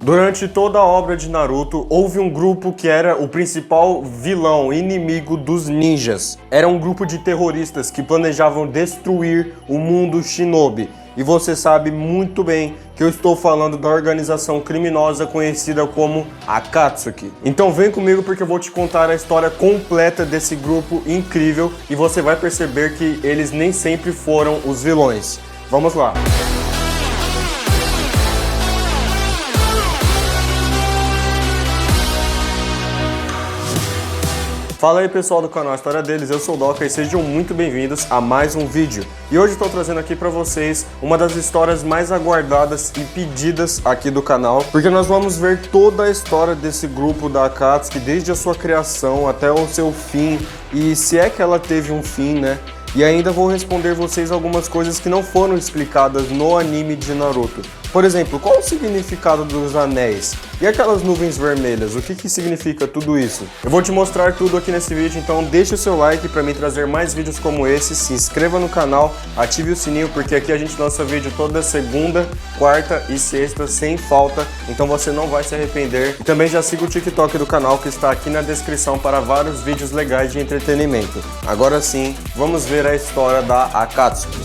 Durante toda a obra de Naruto, houve um grupo que era o principal vilão, inimigo dos ninjas. Era um grupo de terroristas que planejavam destruir o mundo Shinobi. E você sabe muito bem que eu estou falando da organização criminosa conhecida como Akatsuki. Então vem comigo porque eu vou te contar a história completa desse grupo incrível e você vai perceber que eles nem sempre foram os vilões. Vamos lá! Fala aí pessoal do canal História Deles, eu sou o Doca e sejam muito bem-vindos a mais um vídeo. E hoje estou trazendo aqui para vocês uma das histórias mais aguardadas e pedidas aqui do canal, porque nós vamos ver toda a história desse grupo da Akatsuki, desde a sua criação até o seu fim, e se é que ela teve um fim, né? E ainda vou responder vocês algumas coisas que não foram explicadas no anime de Naruto. Por exemplo, qual o significado dos anéis? E aquelas nuvens vermelhas, o que significa tudo isso? Eu vou te mostrar tudo aqui nesse vídeo, então deixe o seu like para me trazer mais vídeos como esse, se inscreva no canal, ative o sininho, porque aqui a gente lança vídeo toda segunda, quarta e sexta, sem falta, então você não vai se arrepender. E também já siga o TikTok do canal, que está aqui na descrição para vários vídeos legais de entretenimento. Agora sim, vamos ver a história da Akatsuki.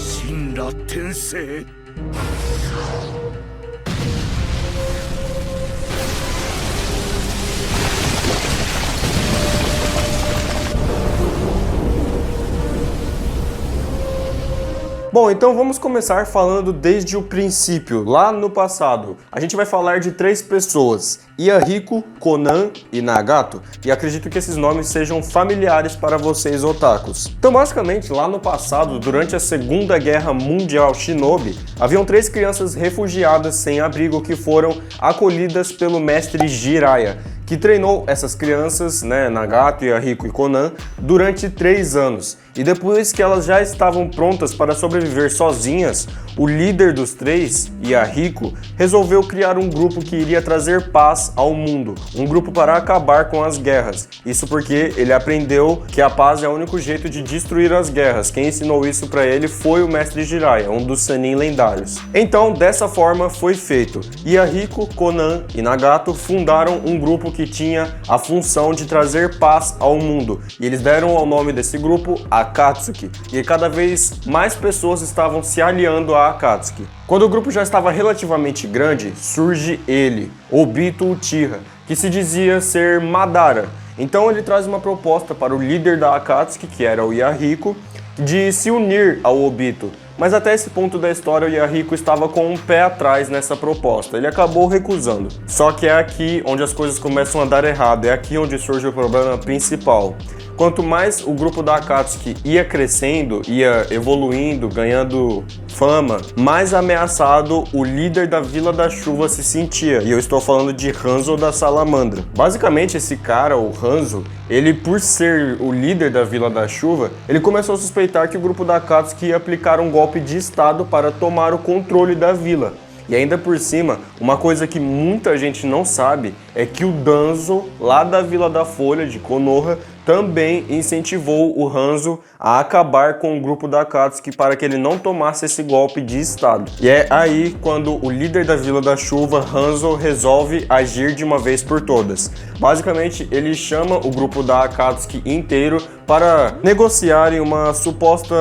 Bom, então vamos começar falando desde o princípio, lá no passado. A gente vai falar de três pessoas, Yahiko, Konan e Nagato, e acredito que esses nomes sejam familiares para vocês otakus. Então basicamente, lá no passado, durante a Segunda Guerra Mundial Shinobi, haviam três crianças refugiadas sem abrigo que foram acolhidas pelo mestre Jiraiya, que treinou essas crianças, Nagato, Yahiko e Konan, durante 3 anos. E depois que elas já estavam prontas para sobreviver sozinhas, o líder dos três, Yahiko, resolveu criar um grupo que iria trazer paz ao mundo, um grupo para acabar com as guerras. Isso porque ele aprendeu que a paz é o único jeito de destruir as guerras. Quem ensinou isso para ele foi o mestre Jiraiya, um dos Sannin lendários. Então, dessa forma foi feito. Yahiko, Konan e Nagato fundaram um grupo que tinha a função de trazer paz ao mundo. E eles deram ao nome desse grupo Akatsuki. E cada vez mais pessoas estavam se aliando a Akatsuki. Quando o grupo já estava relativamente grande, surge ele, Obito Uchiha, que se dizia ser Madara. Então ele traz uma proposta para o líder da Akatsuki, que era o Yahiko, de se unir ao Obito. Mas até esse ponto da história o Yahiko estava com um pé atrás nessa proposta, ele acabou recusando. Só que é aqui onde as coisas começam a dar errado, é aqui onde surge o problema principal. Quanto mais o grupo da Akatsuki ia crescendo, ia evoluindo, ganhando fama, mais ameaçado o líder da Vila da Chuva se sentia. E eu estou falando de Hanzo da Salamandra. Basicamente esse cara, o Hanzo, ele por ser o líder da Vila da Chuva, ele começou a suspeitar que o grupo da Akatsuki ia aplicar um golpe de estado para tomar o controle da vila. E ainda por cima, uma coisa que muita gente não sabe é que o Danzo, lá da Vila da Folha, de Konoha, também incentivou o Hanzo a acabar com o grupo da Akatsuki para que ele não tomasse esse golpe de estado. E é aí quando o líder da Vila da Chuva, Hanzo, resolve agir de uma vez por todas. Basicamente, ele chama o grupo da Akatsuki inteiro para negociarem uma suposta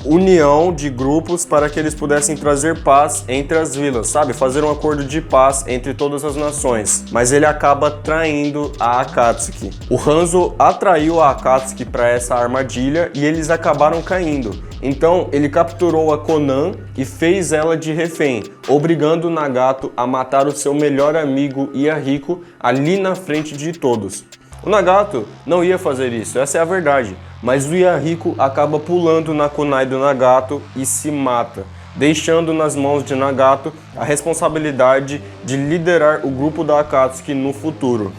união de grupos para que eles pudessem trazer paz entre as vilas, sabe? Fazer um acordo de paz entre todas as nações. Mas ele acaba traindo a Akatsuki. O Hanzo atraiu a Akatsuki para essa armadilha e eles acabaram caindo. Então ele capturou a Konan e fez ela de refém, obrigando o Nagato a matar o seu melhor amigo Yahiko ali na frente de todos. O Nagato não ia fazer isso, essa é a verdade, mas o Yahiko acaba pulando na kunai do Nagato e se mata, deixando nas mãos de Nagato a responsabilidade de liderar o grupo da Akatsuki no futuro.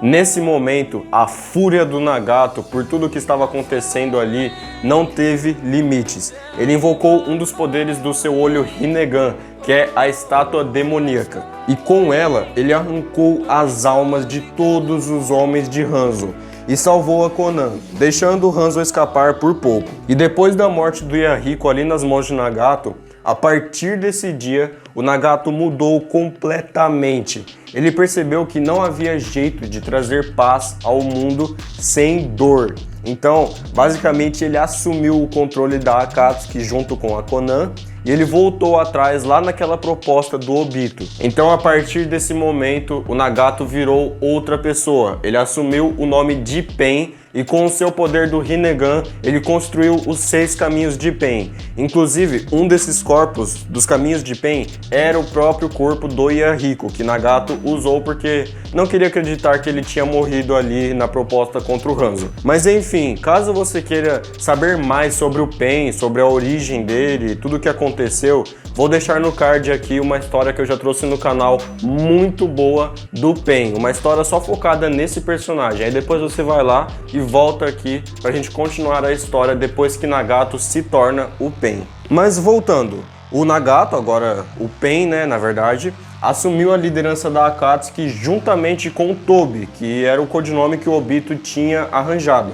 Nesse momento, a fúria do Nagato por tudo que estava acontecendo ali não teve limites. Ele invocou um dos poderes do seu olho Rinnegan, que é a estátua demoníaca. E com ela, ele arrancou as almas de todos os homens de Hanzo e salvou a Konan, deixando o Hanzo escapar por pouco. E depois da morte do Yahiko ali nas mãos de Nagato, a partir desse dia, o Nagato mudou completamente. Ele percebeu que não havia jeito de trazer paz ao mundo sem dor. Então, basicamente, ele assumiu o controle da Akatsuki junto com a Konan e ele voltou atrás lá naquela proposta do Obito. Então, a partir desse momento, o Nagato virou outra pessoa. Ele assumiu o nome de Pen e com o seu poder do Rinnegan, ele construiu os 6 caminhos de Pen. Inclusive, um desses corpos dos caminhos de Pen era o próprio corpo do Yahiko, que Nagato usou porque não queria acreditar que ele tinha morrido ali na proposta contra o Hanzo. Mas enfim, caso você queira saber mais sobre o Pen, sobre a origem dele, tudo o que aconteceu, vou deixar no card aqui uma história que eu já trouxe no canal muito boa do Pen, uma história só focada nesse personagem. Aí depois você vai lá e volta aqui pra gente continuar a história depois que Nagato se torna o Pen. Mas voltando, o Nagato, agora o Pen, né, na verdade, assumiu a liderança da Akatsuki juntamente com o Tobi, que era o codinome que o Obito tinha arranjado.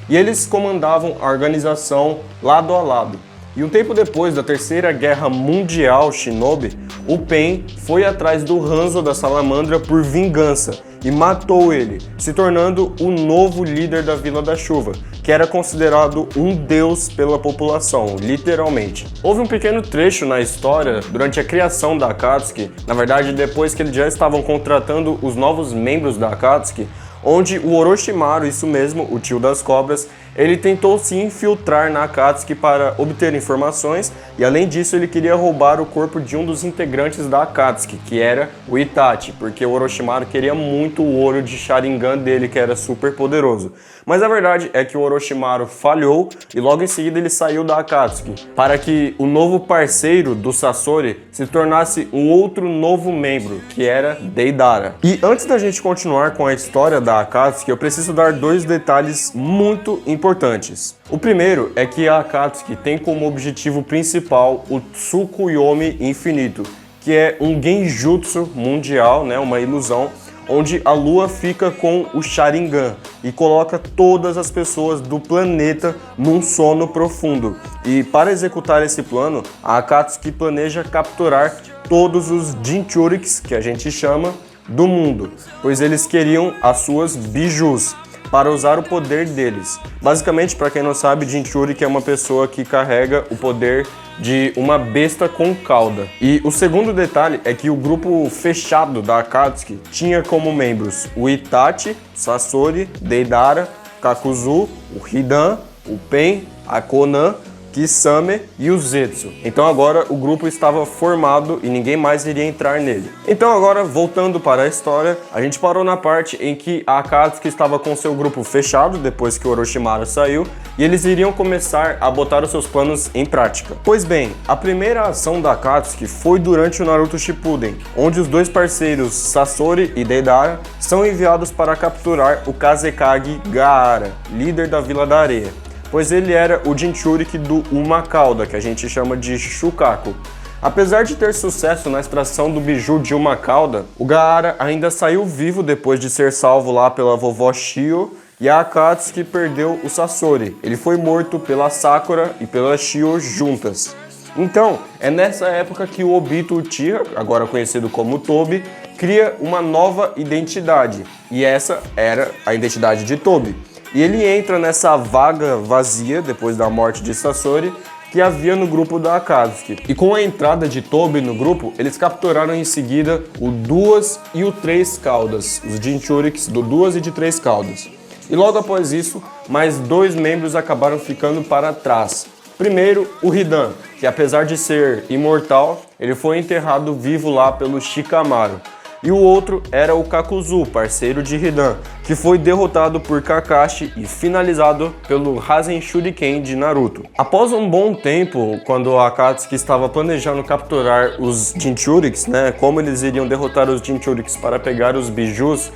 E eles comandavam a organização lado a lado. E um tempo depois da Terceira Guerra Mundial Shinobi, o Pen foi atrás do Hanzo da Salamandra por vingança e matou ele, se tornando o novo líder da Vila da Chuva, que era considerado um deus pela população, literalmente. Houve um pequeno trecho na história durante a criação da Akatsuki, na verdade depois que eles já estavam contratando os novos membros da Akatsuki, onde o Orochimaru, isso mesmo, o tio das cobras, ele tentou se infiltrar na Akatsuki para obter informações e além disso ele queria roubar o corpo de um dos integrantes da Akatsuki, que era o Itachi, porque o Orochimaru queria muito o olho de Sharingan dele, que era super poderoso. Mas a verdade é que o Orochimaru falhou e logo em seguida ele saiu da Akatsuki, para que o novo parceiro do Sasori se tornasse um outro novo membro, que era Deidara. E antes da gente continuar com a história da Akatsuki, eu preciso dar 2 detalhes muito importantes. O primeiro é que a Akatsuki tem como objetivo principal o Tsukuyomi Infinito, que é um genjutsu mundial, né, uma ilusão, onde a lua fica com o Sharingan e coloca todas as pessoas do planeta num sono profundo. E para executar esse plano, a Akatsuki planeja capturar todos os Jinchuriks, que a gente chama, do mundo, pois eles queriam as suas bijus para usar o poder deles. Basicamente, para quem não sabe, Jinchuriki é uma pessoa que carrega o poder de uma besta com cauda. E o segundo detalhe é que o grupo fechado da Akatsuki tinha como membros o Itachi, Sasori, Deidara, Kakuzu, o Hidan, o Pen, a Konan, Kisame e o Zetsu. Então agora o grupo estava formado e ninguém mais iria entrar nele. Então agora, voltando para a história, a gente parou na parte em que a Akatsuki estava com seu grupo fechado depois que o Orochimaru saiu e eles iriam começar a botar os seus planos em prática. Pois bem, a primeira ação da Akatsuki foi durante o Naruto Shippuden, onde os 2 parceiros Sasori e Deidara são enviados para capturar o Kazekage Gaara, líder da Vila da Areia, pois ele era o Jinchuriki do Uma Cauda, que a gente chama de Shukaku. Apesar de ter sucesso na extração do biju de Uma Cauda, o Gaara ainda saiu vivo depois de ser salvo lá pela vovó Shio, e a Akatsuki perdeu o Sasori. Ele foi morto pela Sakura e pela Shio juntas. Então, é nessa época que o Obito Uchiha, agora conhecido como Tobi, cria uma nova identidade, e essa era a identidade de Tobi. E ele entra nessa vaga vazia, depois da morte de Sasori, que havia no grupo da Akatsuki. E com a entrada de Tobi no grupo, eles capturaram em seguida o Duas e o Três Caudas, os Jinchuriks do Duas e de Três Caudas. E logo após isso, mais 2 membros acabaram ficando para trás. Primeiro, o Hidan, que apesar de ser imortal, ele foi enterrado vivo lá pelo Shikamaru. E o outro era o Kakuzu, parceiro de Hidan, que foi derrotado por Kakashi e finalizado pelo Rasen Shuriken de Naruto. Após um bom tempo, quando a Akatsuki estava planejando capturar os Jinchuriks, né, como eles iriam derrotar os Jinchuriks para pegar os bijus,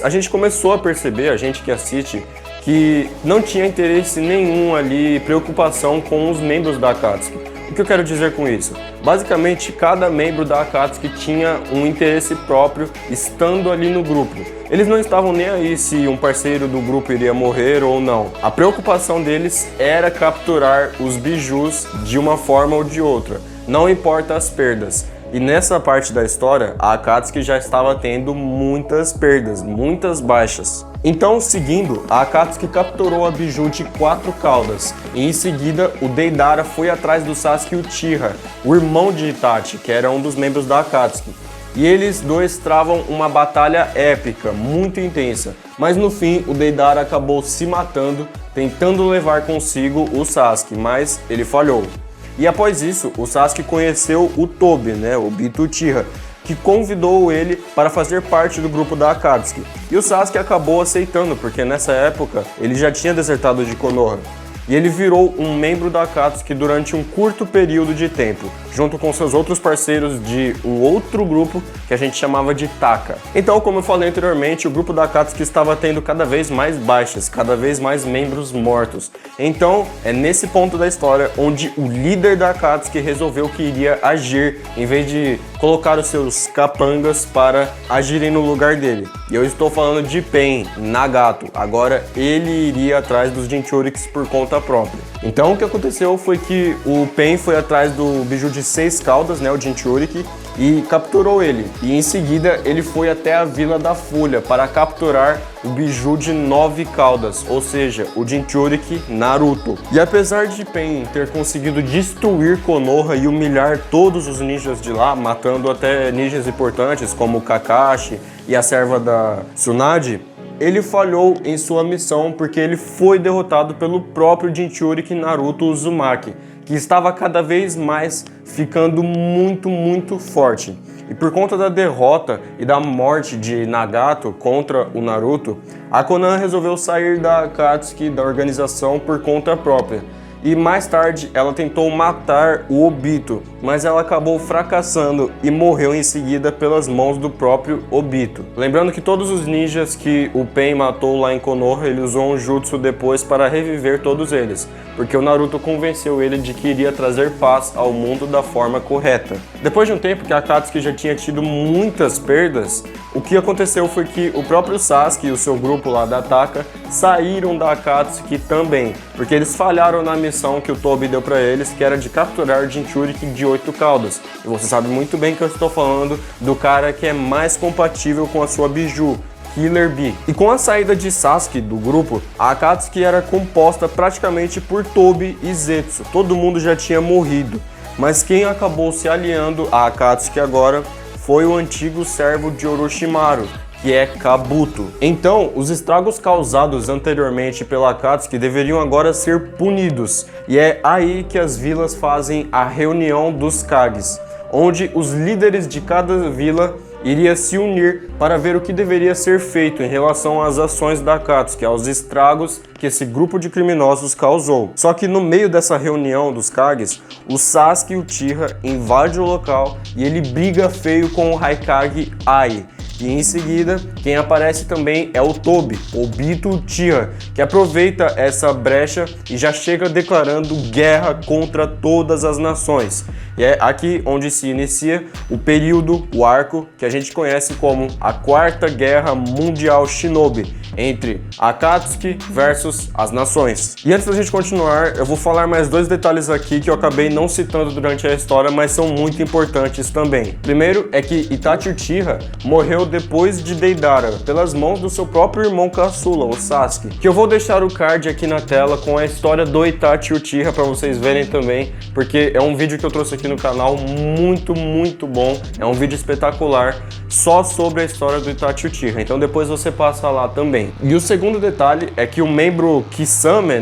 a gente começou a perceber, a gente que assiste, que não tinha interesse nenhum ali, preocupação com os membros da Akatsuki. O que eu quero dizer com isso? Basicamente, cada membro da Akatsuki tinha um interesse próprio estando ali no grupo. Eles não estavam nem aí se um parceiro do grupo iria morrer ou não. A preocupação deles era capturar os bijus de uma forma ou de outra, não importa as perdas. E nessa parte da história, a Akatsuki já estava tendo muitas perdas, muitas baixas. Então, seguindo, a Akatsuki capturou a biju de 4 caudas. E em seguida, o Deidara foi atrás do Sasuke Uchiha, o irmão de Itachi, que era um dos membros da Akatsuki. E eles dois travam uma batalha épica, muito intensa. Mas no fim, o Deidara acabou se matando, tentando levar consigo o Sasuke, mas ele falhou. E após isso, o Sasuke conheceu o Tobi, o Obito Uchiha, que convidou ele para fazer parte do grupo da Akatsuki. E o Sasuke acabou aceitando, porque nessa época ele já tinha desertado de Konoha. E ele virou um membro da Akatsuki durante um curto período de tempo, junto com seus outros parceiros de um outro grupo que a gente chamava de Taka. Então, como eu falei anteriormente, o grupo da Akatsuki estava tendo cada vez mais baixas, cada vez mais membros mortos. Então, é nesse ponto da história onde o líder da Akatsuki resolveu que iria agir, em vez de colocar os seus capangas para agirem no lugar dele. E eu estou falando de Pain, Nagato. Agora ele iria atrás dos Jinchurikis por conta própria. Então o que aconteceu foi que o Pain foi atrás do biju de 6 caudas, o Jinchuriki, e capturou ele. E em seguida ele foi até a Vila da Folha para capturar o biju de 9 caudas, ou seja, o Jinchuriki Naruto. E apesar de Pain ter conseguido destruir Konoha e humilhar todos os ninjas de lá, matando até ninjas importantes como o Kakashi e a serva da Tsunade, ele falhou em sua missão porque ele foi derrotado pelo próprio Jinchuriki Naruto Uzumaki, que estava cada vez mais ficando muito forte. E por conta da derrota e da morte de Nagato contra o Naruto, a Konan resolveu sair da Akatsuki, da organização, por conta própria. E mais tarde ela tentou matar o Obito, mas ela acabou fracassando e morreu em seguida pelas mãos do próprio Obito. Lembrando que todos os ninjas que o Pain matou lá em Konoha, ele usou um jutsu depois para reviver todos eles, porque o Naruto convenceu ele de que iria trazer paz ao mundo da forma correta. Depois de um tempo que a Akatsuki já tinha tido muitas perdas, o que aconteceu foi que o próprio Sasuke e o seu grupo lá da Taka saíram da Akatsuki também, porque eles falharam na missão que o Tobi deu pra eles, que era de capturar o Jinchuriki de 8 caudas. E você sabe muito bem que eu estou falando do cara que é mais compatível com a sua biju, Killer Bee. E com a saída de Sasuke do grupo, a Akatsuki era composta praticamente por Tobi e Zetsu. Todo mundo já tinha morrido. Mas quem acabou se aliando à Akatsuki agora foi o antigo servo de Orochimaru, que é Kabuto. Então, os estragos causados anteriormente pela Akatsuki deveriam agora ser punidos. E é aí que as vilas fazem a reunião dos Kages, onde os líderes de cada vila iria se unir para ver o que deveria ser feito em relação às ações da Akatsuki, aos estragos que esse grupo de criminosos causou. Só que no meio dessa reunião dos Kages, o Sasuke Uchiha invade o local e ele briga feio com o Raikage Ai. E em seguida, quem aparece também é o Tobi, Obito Uchiha, que aproveita essa brecha e já chega declarando guerra contra todas as nações. E é aqui onde se inicia o período, o arco, que a gente conhece como a Quarta Guerra Mundial Shinobi, entre Akatsuki versus as nações. E antes da gente continuar, eu vou falar mais 2 detalhes aqui que eu acabei não citando durante a história, mas são muito importantes também. Primeiro é que Itachi Uchiha morreu depois de Deidara, pelas mãos do seu próprio irmão caçula, o Sasuke, que eu vou deixar o card aqui na tela com a história do Itachi Uchiha para vocês verem também, porque é um vídeo que eu trouxe aqui no canal muito bom, é um vídeo espetacular só sobre a história do Itachi Uchiha, então depois você passa lá também. E o segundo detalhe é que o membro Kisame,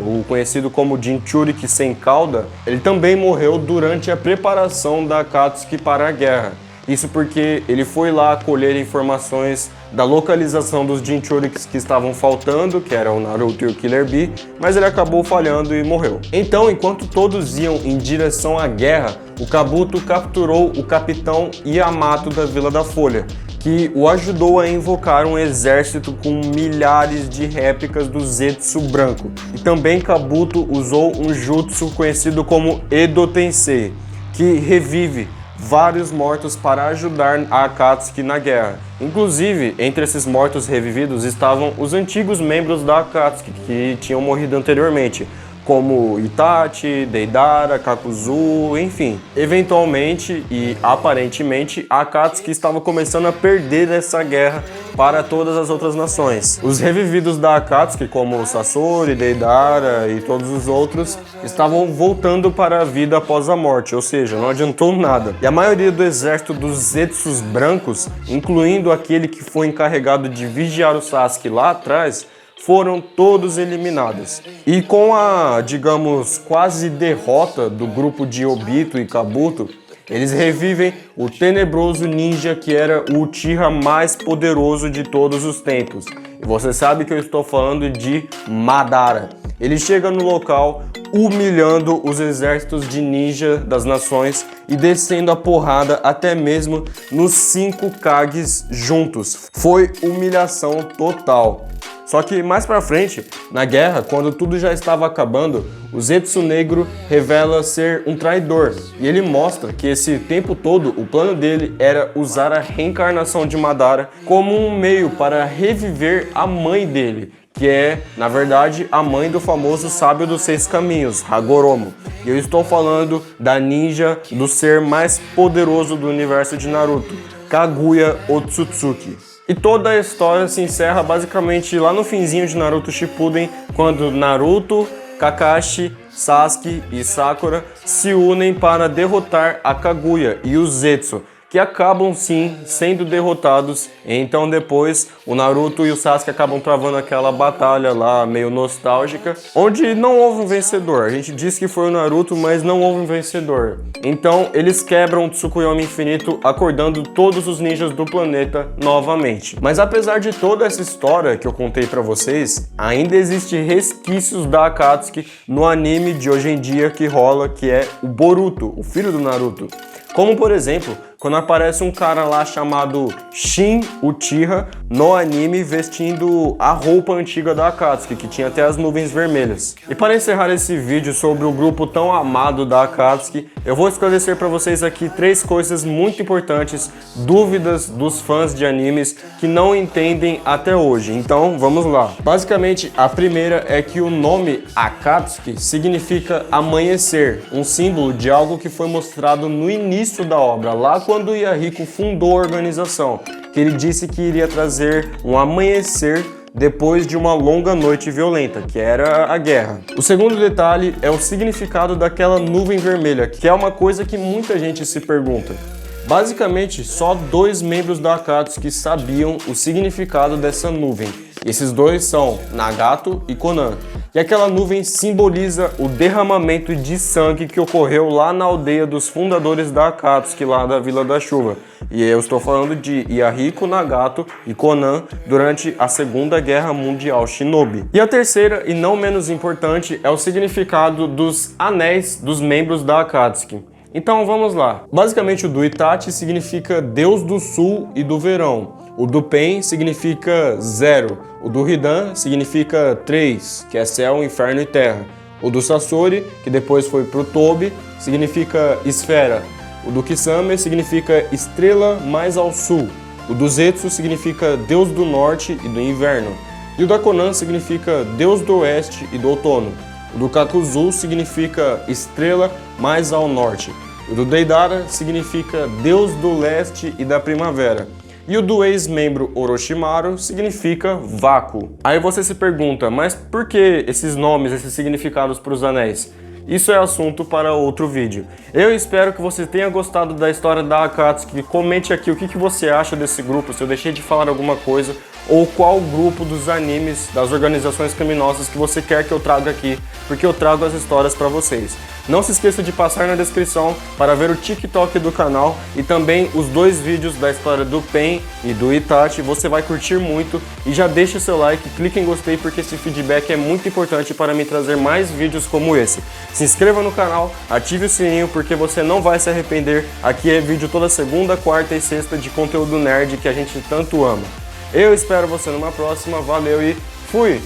o conhecido como Jinchuriki sem cauda, ele também morreu durante a preparação da Akatsuki para a guerra. Isso porque ele foi lá colher informações da localização dos Jinchurikis que estavam faltando, que eram o Naruto e o Killer Bee, mas ele acabou falhando e morreu. Então, enquanto todos iam em direção à guerra, o Kabuto capturou o capitão Yamato da Vila da Folha. que o ajudou a invocar um exército com milhares de réplicas do Zetsu branco. E também Kabuto usou um jutsu conhecido como Edo Tensei, que revive vários mortos para ajudar a Akatsuki na guerra. Inclusive, entre esses mortos revividos estavam os antigos membros da Akatsuki que tinham morrido anteriormente, como Itachi, Deidara, Kakuzu, enfim. Eventualmente e aparentemente, a Akatsuki estava começando a perder essa guerra para todas as outras nações. Os revividos da Akatsuki, como Sasori, Deidara e todos os outros, estavam voltando para a vida após a morte, ou seja, não adiantou nada. E a maioria do exército dos Zetsus brancos, incluindo aquele que foi encarregado de vigiar o Sasuke lá atrás, foram todos eliminados. E com a, digamos, quase derrota do grupo de Obito e Kabuto, eles revivem o tenebroso ninja que era o Uchiha mais poderoso de todos os tempos. E você sabe que eu estou falando de Madara. Ele chega no local humilhando os exércitos de ninja das nações e descendo a porrada até mesmo nos 5 Kages juntos. Foi humilhação total. Só que mais pra frente, na guerra, quando tudo já estava acabando, o Zetsu Negro revela ser um traidor. E ele mostra que esse tempo todo o plano dele era usar a reencarnação de Madara como um meio para reviver a mãe dele, que é, na verdade, a mãe do famoso sábio dos 6 caminhos, Hagoromo. E eu estou falando da ninja do ser mais poderoso do universo de Naruto, Kaguya Otsutsuki. E toda a história se encerra basicamente lá no finzinho de Naruto Shippuden, quando Naruto, Kakashi, Sasuke e Sakura se unem para derrotar a Kaguya e o Zetsu, que acabam sim sendo derrotados. Então depois o Naruto e o Sasuke acabam travando aquela batalha lá meio nostálgica, onde não houve um vencedor. A gente diz que foi o Naruto, mas não houve um vencedor. Então eles quebram o Tsukuyomi Infinito, acordando todos os ninjas do planeta novamente. Mas apesar de toda essa história que eu contei pra vocês, ainda existe resquícios da Akatsuki no anime de hoje em dia que rola, que é o Boruto, o filho do Naruto. Como por exemplo, quando aparece um cara lá chamado Shin Uchiha no anime vestindo a roupa antiga da Akatsuki, que tinha até as nuvens vermelhas. E para encerrar esse vídeo sobre o grupo tão amado da Akatsuki, eu vou esclarecer para vocês aqui 3 coisas muito importantes, dúvidas dos fãs de animes que não entendem até hoje. Então vamos lá. Basicamente, a primeira é que o nome Akatsuki significa amanhecer, um símbolo de algo que foi mostrado no início da obra, lá quando Yahiko fundou a organização, que ele disse que iria trazer um amanhecer depois de uma longa noite violenta, que era a guerra. O segundo detalhe é o significado daquela nuvem vermelha, que é uma coisa que muita gente se pergunta. Basicamente, só 2 membros da Akatsuki sabiam o significado dessa nuvem. Esses 2 são Nagato e Konan. E aquela nuvem simboliza o derramamento de sangue que ocorreu lá na aldeia dos fundadores da Akatsuki, lá da Vila da Chuva. E eu estou falando de Yahiko, Nagato e Konan durante a Segunda Guerra Mundial Shinobi. E a terceira, e não menos importante, é o significado dos anéis dos membros da Akatsuki. Então vamos lá. Basicamente o do Itachi significa Deus do Sul e do Verão. O do Pen significa 0. O do Hidan significa 3, que é céu, inferno e terra. O do Sasori, que depois foi pro Tobi, significa esfera. O do Kisame significa estrela mais ao sul. O do Zetsu significa Deus do Norte e do Inverno. E o da Konan significa Deus do Oeste e do Outono. O do Kakuzu significa estrela mais ao norte. O do Deidara significa Deus do Leste e da Primavera. E o do ex-membro Orochimaru significa vácuo. Aí você se pergunta, mas por que esses nomes, esses significados para os anéis? Isso é assunto para outro vídeo. Eu espero que você tenha gostado da história da Akatsuki. Comente aqui o que você acha desse grupo, se eu deixei de falar alguma coisa ou qual grupo dos animes, das organizações criminosas que você quer que eu traga aqui, porque eu trago as histórias para vocês. Não se esqueça de passar na descrição para ver o TikTok do canal e também os 2 vídeos da história do Pen e do Itachi. Você vai curtir muito e já deixa seu like, clique em gostei porque esse feedback é muito importante para me trazer mais vídeos como esse. Se inscreva no canal, ative o sininho porque você não vai se arrepender. Aqui é vídeo toda segunda, quarta e sexta de conteúdo nerd que a gente tanto ama. Eu espero você numa próxima, valeu e fui!